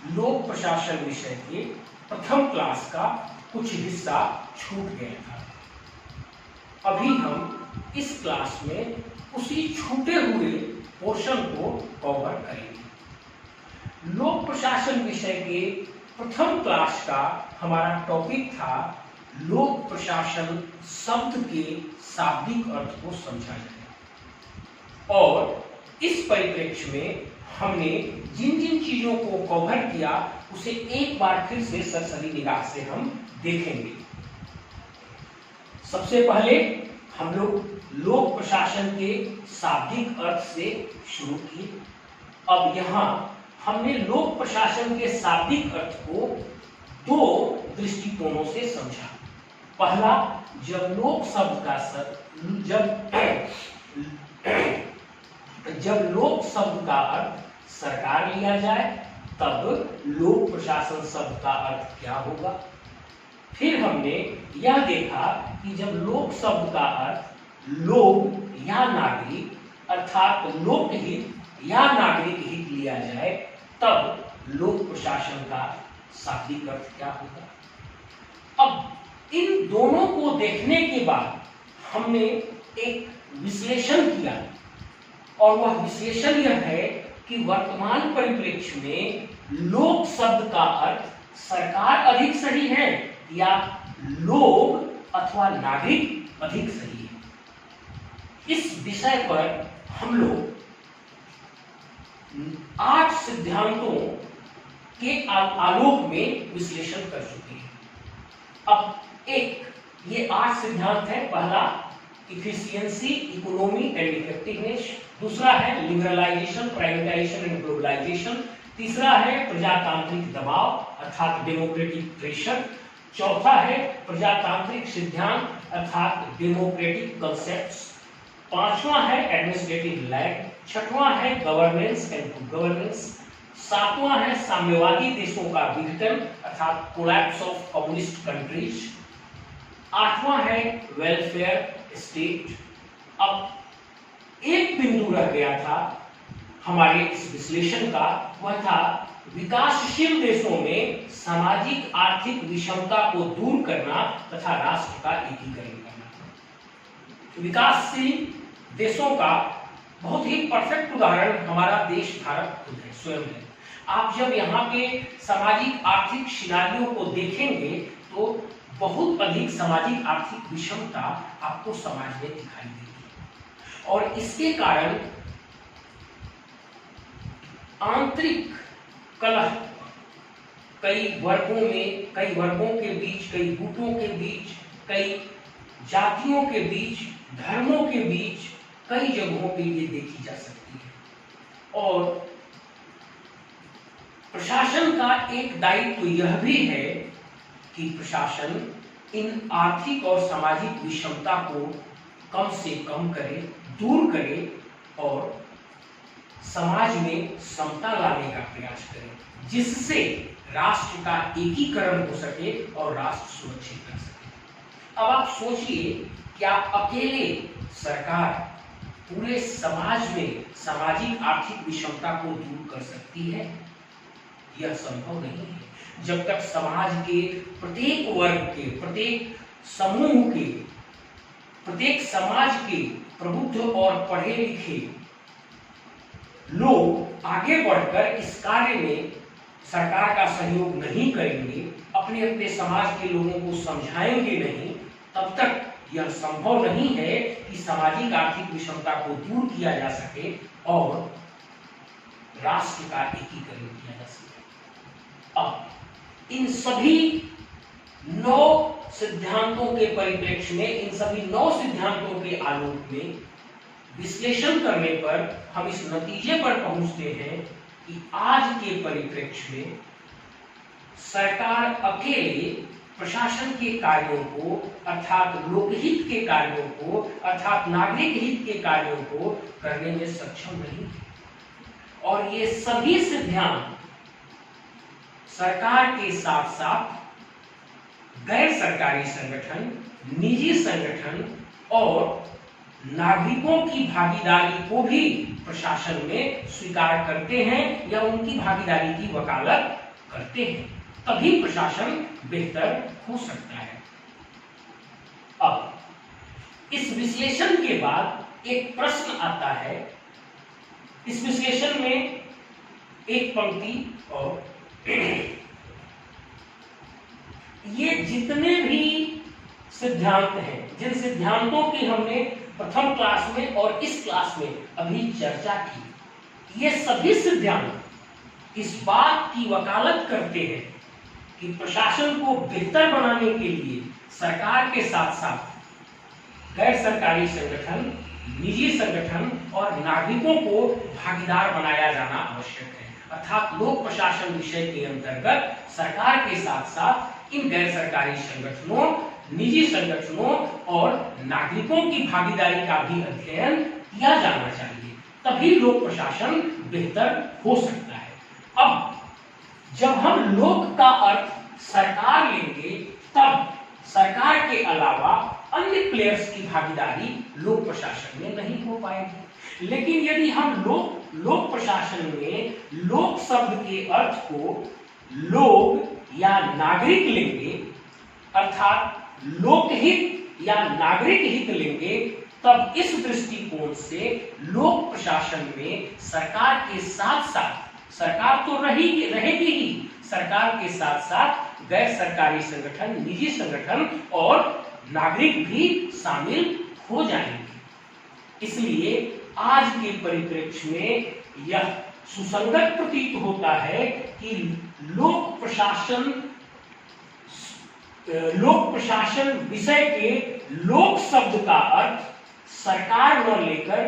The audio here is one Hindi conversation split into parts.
लोक प्रशासन विषय के प्रथम क्लास का कुछ हिस्सा छूट गया था। अभी हम इस क्लास में उसी छूटे हुए पोर्शन को कवर करेंगे। लोक प्रशासन विषय के प्रथम क्लास का हमारा टॉपिक था लोक प्रशासन शब्द के शाब्दिक अर्थ को समझा जाए, और इस परिप्रेक्ष्य में हमने जिन जिन चीजों को कवर किया उसे एक बार फिर से सरसरी निगाह से हम देखेंगे। सबसे पहले हम लोग लोक प्रशासन के शाब्दिक अर्थ से शुरू किए। अब यहाँ हमने लोक प्रशासन के शाब्दिक अर्थ को दो दृष्टिकोणों से समझा। पहला, जब लोक शब्द का जब लोक शब्द का अर्थ सरकार लिया जाए तब लोक प्रशासन शब्द का अर्थ क्या होगा। फिर हमने यह देखा कि जब लोक शब्द का अर्थ लोक या नागरिक अर्थात लोकहित या नागरिक हित लिया जाए तब लोक प्रशासन का शाब्दिक अर्थ क्या होगा। अब इन दोनों को देखने के बाद हमने एक विश्लेषण किया, और वह विश्लेषण यह है कि वर्तमान परिप्रेक्ष्य में लोक शब्द का अर्थ सरकार अधिक सही है या लोग अथवा नागरिक अधिक सही है। इस विषय पर हम लोग 8 सिद्धांतों के आलोक में विश्लेषण कर चुके हैं। अब ये 8 सिद्धांत है। पहला, इफिशियंसी, इकोनॉमी एंड इफेक्टिवनेस। दूसरा है लिबरलाइजेशन, प्राइवेटाइजेशन एंड ग्लोबलाइजेशन। तीसरा है प्रजातांत्रिक दबाव अर्थात डेमोक्रेटिक प्रेशर। चौथा है प्रजातांत्रिक सिद्धांत अर्थात डेमोक्रेटिक कंसेप्ट्स। पांचवा है एडमिनिस्ट्रेटिव लैग। छठवां है गवर्नेंस एंड गुड गवर्नेंस। सातवां है साम्यवादी देशों का विघटन अर्थात कोलैप्स ऑफ कम्युनिस्ट कंट्रीज। आठवां है वेलफेयर स्टेट। अब एक बिंदु रह गया था हमारे इस विश्लेषण का, वह था विकासशील देशों में सामाजिक आर्थिक विषमता को दूर करना तथा राष्ट्र का एकीकरण करना। विकासशील देशों का बहुत ही परफेक्ट उदाहरण हमारा देश भारत खुद है, स्वयं है। आप जब यहाँ के सामाजिक आर्थिक सिनारियों को देखेंगे तो बहुत अधिक सामाजिक आर्थिक विषमता आपको समाज में दिखाई देगी, और इसके कारण आंतरिक कलह कई वर्गों के बीच, कई गुटों के बीच, कई जातियों के बीच, धर्मों के बीच कई जगहों पे ये देखी जा सकती है। और प्रशासन का एक दायित्व यह भी है कि प्रशासन इन आर्थिक और सामाजिक विषमता को कम से कम करे, दूर करे और समाज में समता लाने का प्रयास करे, जिससे राष्ट्र का एकीकरण हो सके और राष्ट्र सुरक्षित रह सके। अब आप सोचिए, क्या अकेले सरकार पूरे समाज में सामाजिक आर्थिक विषमता को दूर कर सकती है? यह संभव नहीं है। जब तक समाज के प्रत्येक वर्ग के, प्रत्येक समूह के, प्रत्येक समाज के प्रबुद्ध और पढ़े लिखे लोग आगे बढ़कर इस कार्य में सरकार का सहयोग नहीं करेंगे, अपने अपने समाज के लोगों को समझाएंगे नहीं, तब तक यह संभव नहीं है कि सामाजिक आर्थिक विषमता को दूर किया जा सके और राष्ट्र का एकीकरण किया जा सके। अब इन सभी 9 सिद्धांतों के परिप्रेक्ष्य में, इन सभी 9 सिद्धांतों के आलोक में विश्लेषण करने पर हम इस नतीजे पर पहुंचते हैं कि आज के परिप्रेक्ष्य में सरकार अकेले प्रशासन के कार्यों को अर्थात लोकहित के कार्यों को अर्थात नागरिक हित के कार्यों को करने में सक्षम नहीं है। और ये सभी सिद्धांत सरकार के साथ साथ गैर सरकारी संगठन, निजी संगठन और नागरिकों की भागीदारी को भी प्रशासन में स्वीकार करते हैं या उनकी भागीदारी की वकालत करते हैं, तभी प्रशासन बेहतर हो सकता है। अब इस विश्लेषण के बाद एक प्रश्न आता है। इस विश्लेषण में एक पंक्ति और ये जितने भी सिद्धांत हैं, जिन सिद्धांतों की हमने प्रथम क्लास में और इस क्लास में अभी चर्चा की, ये सभी सिद्धांत इस बात की वकालत करते हैं कि प्रशासन को बेहतर बनाने के लिए सरकार के साथ साथ गैर सरकारी संगठन, निजी संगठन और नागरिकों को भागीदार बनाया जाना आवश्यक है। अर्थात लोक प्रशासन विषय के अंतर्गत सरकार के साथ साथ इन गैर सरकारी संगठनों, निजी संगठनों और नागरिकों की भागीदारी का भी अध्ययन किया जाना चाहिए, तभी लोक प्रशासन बेहतर हो सकता है। अब जब हम लोक का अर्थ सरकार लेंगे, तब सरकार के अलावा अन्य प्लेयर्स की भागीदारी लोक प्रशासन में नहीं हो पाएगी। लेकिन यदि हम लोक प्रशासन में लोक शब्द के अर्थ को लोग या नागरिक लेंगे, अर्थात लोकहित या नागरिक हित लेंगे, तब इस दृष्टिकोण से लोक प्रशासन में सरकार के साथ साथ, सरकार तो रहेगी ही, सरकार के साथ साथ गैर सरकारी संगठन, निजी संगठन और नागरिक भी शामिल हो जाएंगे। इसलिए आज के परिप्रेक्ष्य में यह सुसंगत प्रतीत होता है कि लोक प्रशासन विषय के लोक शब्द का अर्थ सरकार न लेकर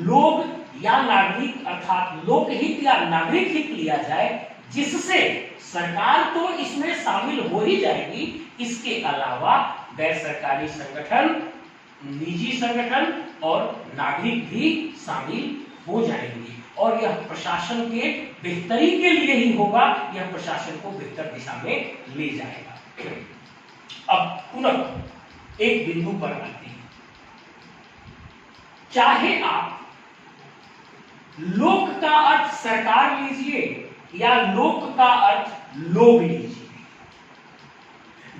लोग या नागरिक अर्थात लोकहित या नागरिक हित लिया जाए, जिससे सरकार तो इसमें शामिल हो ही जाएगी, इसके अलावा गैर सरकारी संगठन, निजी संगठन और नागरिक भी शामिल हो जाएंगे और यह प्रशासन के बेहतरी के लिए ही होगा, यह प्रशासन को बेहतर दिशा में ले जाएगा। अब पुनः एक बिंदु पर आते हैं। चाहे आप लोक का अर्थ सरकार लीजिए या लोक का अर्थ लोग लीजिए,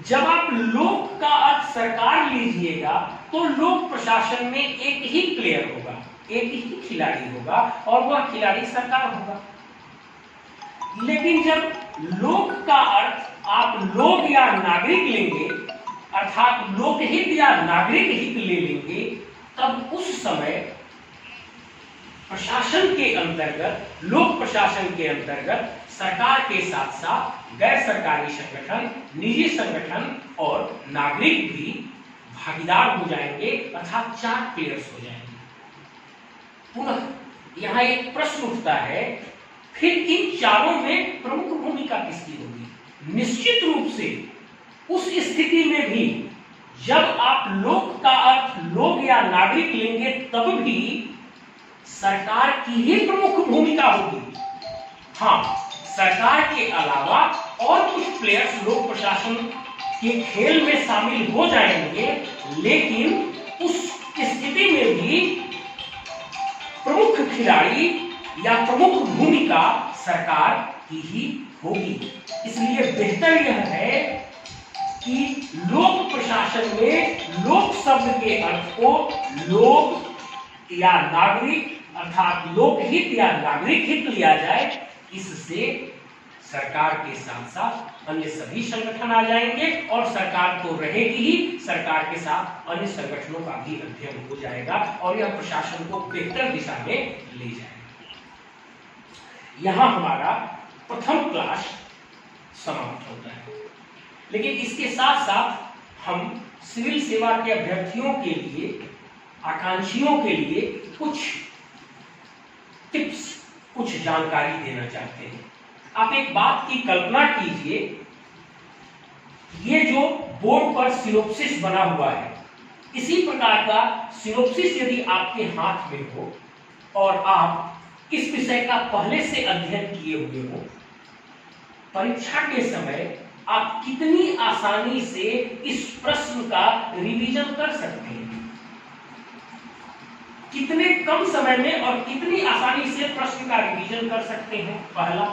जब आप लोक का अर्थ सरकार लीजिएगा तो लोक प्रशासन में एक ही प्लेयर होगा, एक ही खिलाड़ी होगा और वह खिलाड़ी सरकार होगा। लेकिन जब लोक का अर्थ आप लोग या नागरिक लेंगे, अर्थात लोकहित या नागरिक हित ले लेंगे, तब उस समय प्रशासन के अंतर्गत, लोक प्रशासन के अंतर्गत सरकार के साथ साथ गैर सरकारी संगठन, निजी संगठन और नागरिक भी भागीदार हो जाएंगे, अर्थात 4 प्लेयर्स हो जाएंगे। पुनः यहाँ एक प्रश्न उठता है, फिर इन चारों में प्रमुख भूमिका किसकी होगी? निश्चित रूप से उस स्थिति में भी जब आप लोक का अर्थ लोग या नागरिक लेंगे, तब भी सरकार की ही प्रमुख भूमिका होगी। हाँ, सरकार के अलावा और कुछ प्लेयर्स लोक प्रशासन के खेल में शामिल हो जाएंगे, लेकिन उस स्थिति में भी प्रमुख खिलाड़ी या प्रमुख भूमिका सरकार की ही होगी। इसलिए बेहतर यह है कि लोक प्रशासन में लोक शब्द के अर्थ को लोग या नागरिक अर्थात लोकहित या नागरिक हित लिया जाए। इससे सरकार के साथ साथ अन्य सभी संगठन आ जाएंगे और सरकार तो रहेगी ही, सरकार के साथ अन्य संगठनों का भी अध्ययन हो जाएगा और यह प्रशासन को बेहतर दिशा में ले जाएगा। यहां हमारा प्रथम क्लास समाप्त होता है, लेकिन इसके साथ साथ हम सिविल सेवा के अभ्यर्थियों के लिए, आकांक्षियों के लिए कुछ टिप्स, कुछ जानकारी देना चाहते हैं। आप एक बात की कल्पना कीजिए, ये जो बोर्ड पर सिनोप्सिस बना हुआ है, इसी प्रकार का सिनोप्सिस यदि आपके हाथ में हो और आप इस विषय का पहले से अध्ययन किए हुए हो, परीक्षा के समय आप कितनी आसानी से इस प्रश्न का रिवीजन कर सकते हैं, कितने कम समय में और कितनी आसानी से प्रश्न का रिवीजन कर सकते हैं, पहला।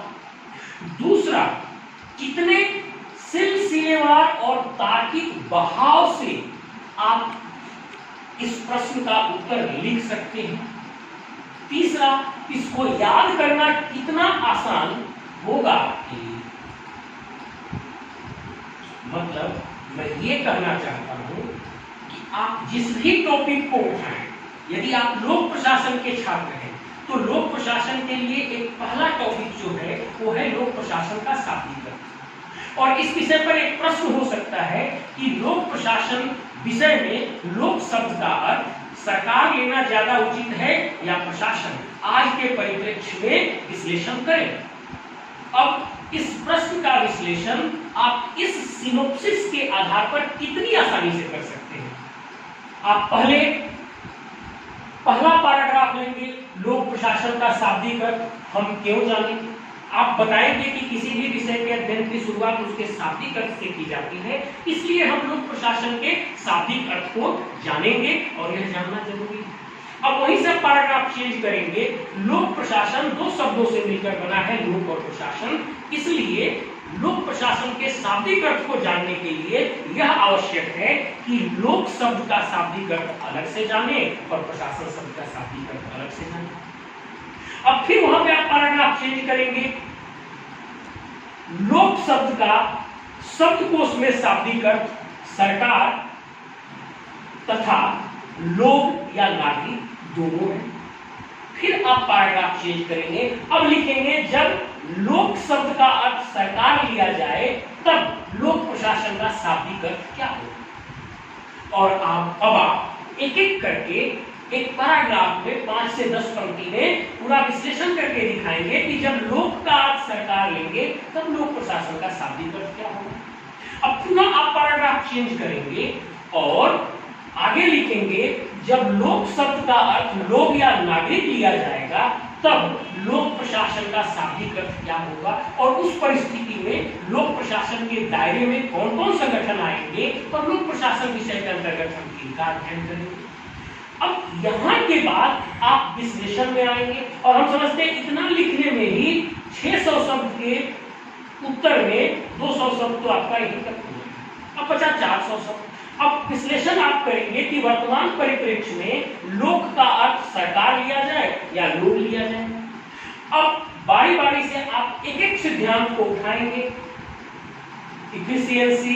दूसरा, कितने सिलसिलेवार और तार्किक बहाव से आप इस प्रश्न का उत्तर लिख सकते हैं। तीसरा, इसको याद करना कितना आसान होगा आपके लिए। मतलब मैं ये कहना चाहता हूं कि आप जिस भी टॉपिक को उठाएं, यदि आप लोक प्रशासन के छात्र हैं तो लोक प्रशासन के लिए एक पहला टॉपिक जो है वो है लोक प्रशासन का शाब्दिक। और इस विषय पर एक प्रश्न हो सकता है कि लोक प्रशासन विषय में लोक शब्द का अर्थ सरकार लेना ज्यादा उचित है या प्रशासन, आज के परिप्रेक्ष्य में विश्लेषण करें। अब इस प्रश्न का विश्लेषण आप इस सिनोप्सिस के आधार पर कितनी आसानी से कर सकते हैं। आप पहला पैराग्राफ लेंगे, लोक प्रशासन का शाब्दिक अर्थ हम क्यों जानें। आप बताएंगे कि किसी भी विषय के अध्ययन की शुरुआत उसके शाब्दिक अर्थ से की जाती है, इसलिए हम लोक प्रशासन के शाब्दिक अर्थ को जानेंगे और यह जानना जरूरी है। अब वही सब पैराग्राफ चेंज करेंगे। लोक प्रशासन दो शब्दों से मिलकर बना है, लोक और प्रशासन, इसलिए लोक प्रशासन के शाब्दिक अर्थ को जानने के लिए यह आवश्यक है कि लोक शब्द का शाब्दिक अर्थ अलग से जाने और प्रशासन शब्द का शाब्दिक अर्थ अलग से जाने। अब फिर वहां पे आप पैराग्राफ चेंज करेंगे। लोक शब्द का शब्दकोश में शाब्दिक अर्थ सरकार तथा लोग या नागरिक दोनों है। फिर आप पैराग्राफ चेंज करेंगे, अब लिखेंगे जब लोक शब्द का अर्थ सरकार लिया जाए तब लोक प्रशासन का शाब्दिक अर्थ क्या होगा। और आप एक एक करके एक पैराग्राफ में 5 से 10 पंक्ति में पूरा विश्लेषण करके दिखाएंगे कि जब लोक का अर्थ सरकार लेंगे तब लोक प्रशासन का शाब्दिक अर्थ क्या होगा। अब पुनः आप पैराग्राफ चेंज करेंगे और आगे लिखेंगे जब लोक शब्द का अर्थ लोग या नागरिक लिया जाएगा तब लोक प्रशासन का शाब्दिक अर्थ क्या होगा और उस परिस्थिति में लोक प्रशासन के दायरे में कौन कौन संगठन आएंगे और लोक प्रशासन विषय के अंतर्गत हम किनका अध्ययन करेंगे। अब यहाँ के बाद आप विश्लेषण में आएंगे और हम समझते हैं इतना लिखने में ही 600 शब्द के उत्तर में 200 शब्द तो आपका यही तक हो जाएगा, अब बचा 400 शब्द। अब विश्लेषण आप करेंगे कि वर्तमान परिप्रेक्ष्य में लोक का अर्थ सरकार लिया जाए या लोग लिया जाए। अब बारी बारी से आप एक एक सिद्धांत को उठाएंगे। इफिशियंसी,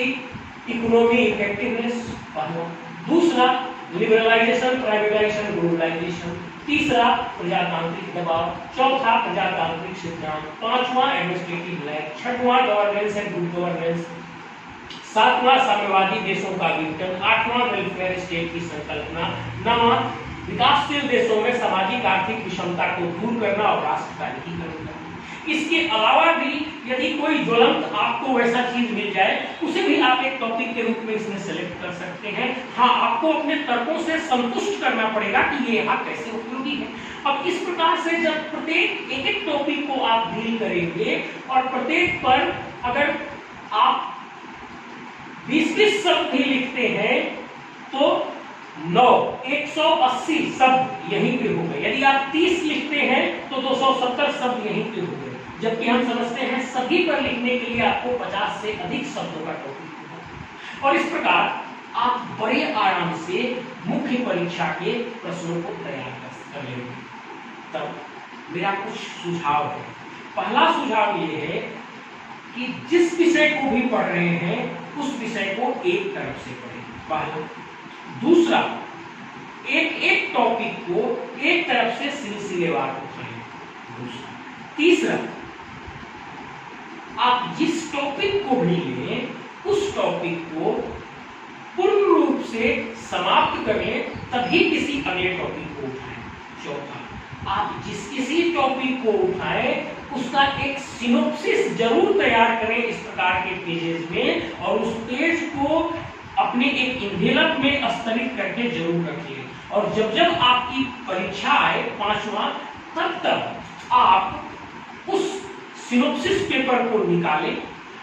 इकोनॉमी, इफेक्टिवनेस पहला, दूसरा लिबरलाइजेशन, प्राइवेटाइजेशन, ग्लोबलाइजेशन, तीसरा प्रजातांत्रिक दबाव, चौथा प्रजातांत्रिक सिद्धांत, पांचवा एडमिनिस्ट्रेटिव लैग, छठवां गवर्नेंस एंड गुड गवर्नेंस, सातवां साम्यवादी देशों का विघटन, आठवां वेलफेयर स्टेट की संकल्पना, नौवां विकासशील देशों में सामाजिक आर्थिक विषमता को दूर करना और राष्ट्र का एकीकरण करना। इसके अलावा भी यदि कोई ज्वलंत आपको वैसा चीज मिल जाए उसे भी आप एक टॉपिक के रूप में इसमें सेलेक्ट कर सकते हैं। हाँ, आपको अपने तर्कों से संतुष्ट करना पड़ेगा कि ये यहाँ कैसे उपयोगी है। अब इस प्रकार से जब प्रत्येक एक एक टॉपिक को आप डील करेंगे और प्रत्येक पर अगर आप 20-20 शब्द भी लिखते हैं तो 180 शब्द यहीं पे हो गए। यदि आप 30 लिखते हैं तो 270 शब्द यहीं पे हो गए, जबकि हम समझते हैं सभी पर लिखने के लिए आपको 50 से अधिक शब्दों का टॉपिक होगा। और इस प्रकार आप बड़े आराम से मुख्य परीक्षा के प्रश्नों को तैयार कर लेंगे। तब मेरा कुछ सुझाव है। पहला सुझाव ये है कि जिस विषय को भी पढ़ रहे हैं उस विषय को एक तरफ से पढ़ें, पहला। दूसरा, एक एक टॉपिक को एक तरफ से सिलसिलेवार पढ़ें, दूसरा। तीसरा, आप जिस टॉपिक को भी लें उस टॉपिक को पूर्ण रूप से समाप्त करें, तभी किसी अगले टॉपिक को उठाएं। चौथा, आप जिस किसी टॉपिक को उठाएं उसका एक सिनोप्सिस जरूर तैयार करें इस प्रकार के पेजेस में, और उस पेज को अपने एक इन्वेलप में स्तरित करके जरूर रखिए। और जब जब आपकी परीक्षा आए 5वां, तब आप उस सिनोप्सिस पेपर को निकालें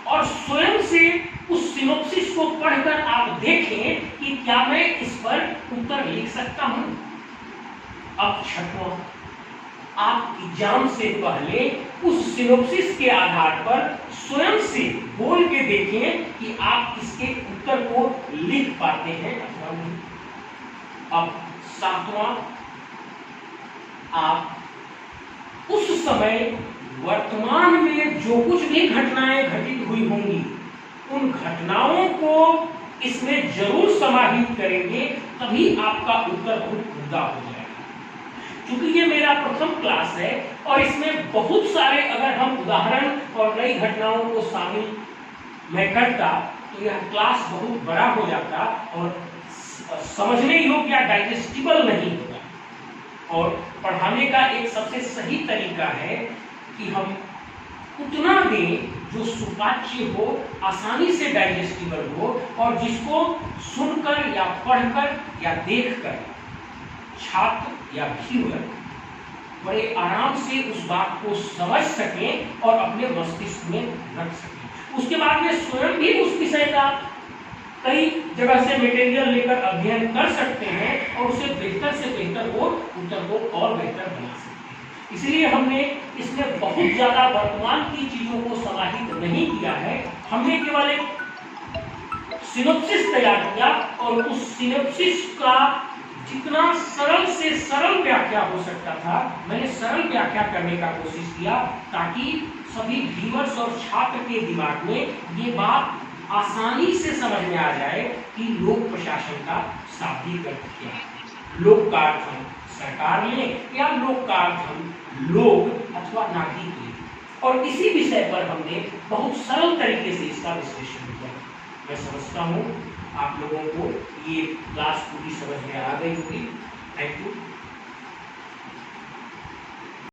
और स्वयं से उस सिनोप्सिस को पढ़कर आप देखें कि क्या मैं इस पर उत्तर लिख सकता हूं। अब छठवां, आप एग्जाम से पहले उस सिनोप्सिस के आधार पर स्वयं से बोल के देखें कि आप इसके उत्तर को लिख पाते हैं अथवा नहीं। अब सातवां, आप उस समय वर्तमान में जो कुछ भी घटनाएं घटित हुई होंगी उन घटनाओं को इसमें जरूर समाहित करेंगे, तभी आपका उत्तर बहुत खुदा हो जाएगा। क्योंकि ये मेरा प्रथम क्लास है और इसमें बहुत सारे अगर हम उदाहरण और नई घटनाओं को शामिल मैं करता तो यह क्लास बहुत बड़ा हो जाता और समझने योग्य या डाइजेस्टिबल नहीं होगा। और पढ़ाने का एक सबसे सही तरीका है कि हम उतना दें जो सुपाच्य हो, आसानी से डाइजेस्टिबल हो और जिसको सुनकर या पढ़कर या देखकर छात्र या व्यूअर बड़े आराम से उस बात को समझ सकें और अपने मस्तिष्क में रख सकें। उसके बाद में स्वयं भी उस विषय का कई जगह से मटेरियल लेकर अध्ययन कर सकते हैं और उसे बेहतर से बेहतर वो उत्तर को और बेहतर बना सकते हैं। इसलिए हमने इसमें बहुत ज्यादा वर्तमान की चीजों को समाहित नहीं किया है। हमने केवल एक सिनोप्सिस तैयार किया और उस सिनोप्सिस का जितना सरल से सरल व्याख्या हो सकता था मैंने सरल व्याख्या करने का कोशिश किया, ताकि सभी व्यूअर्स और छात्र के दिमाग में ये बात आसानी से समझ में आ जाए कि लोक प्रशासन का शाब्दिक अर्थ क्या है। लोक का अर्थ हम सरकार लें या लोक का अर्थ हम लोग अथवा नागरिक लें। और इसी विषय पर हमने बहुत सरल तरीके से इसका विश्लेषण किया। मैं समझता हूँ आप लोगों को ये क्लास पूरी समझ में आ गई होगी। Thank you.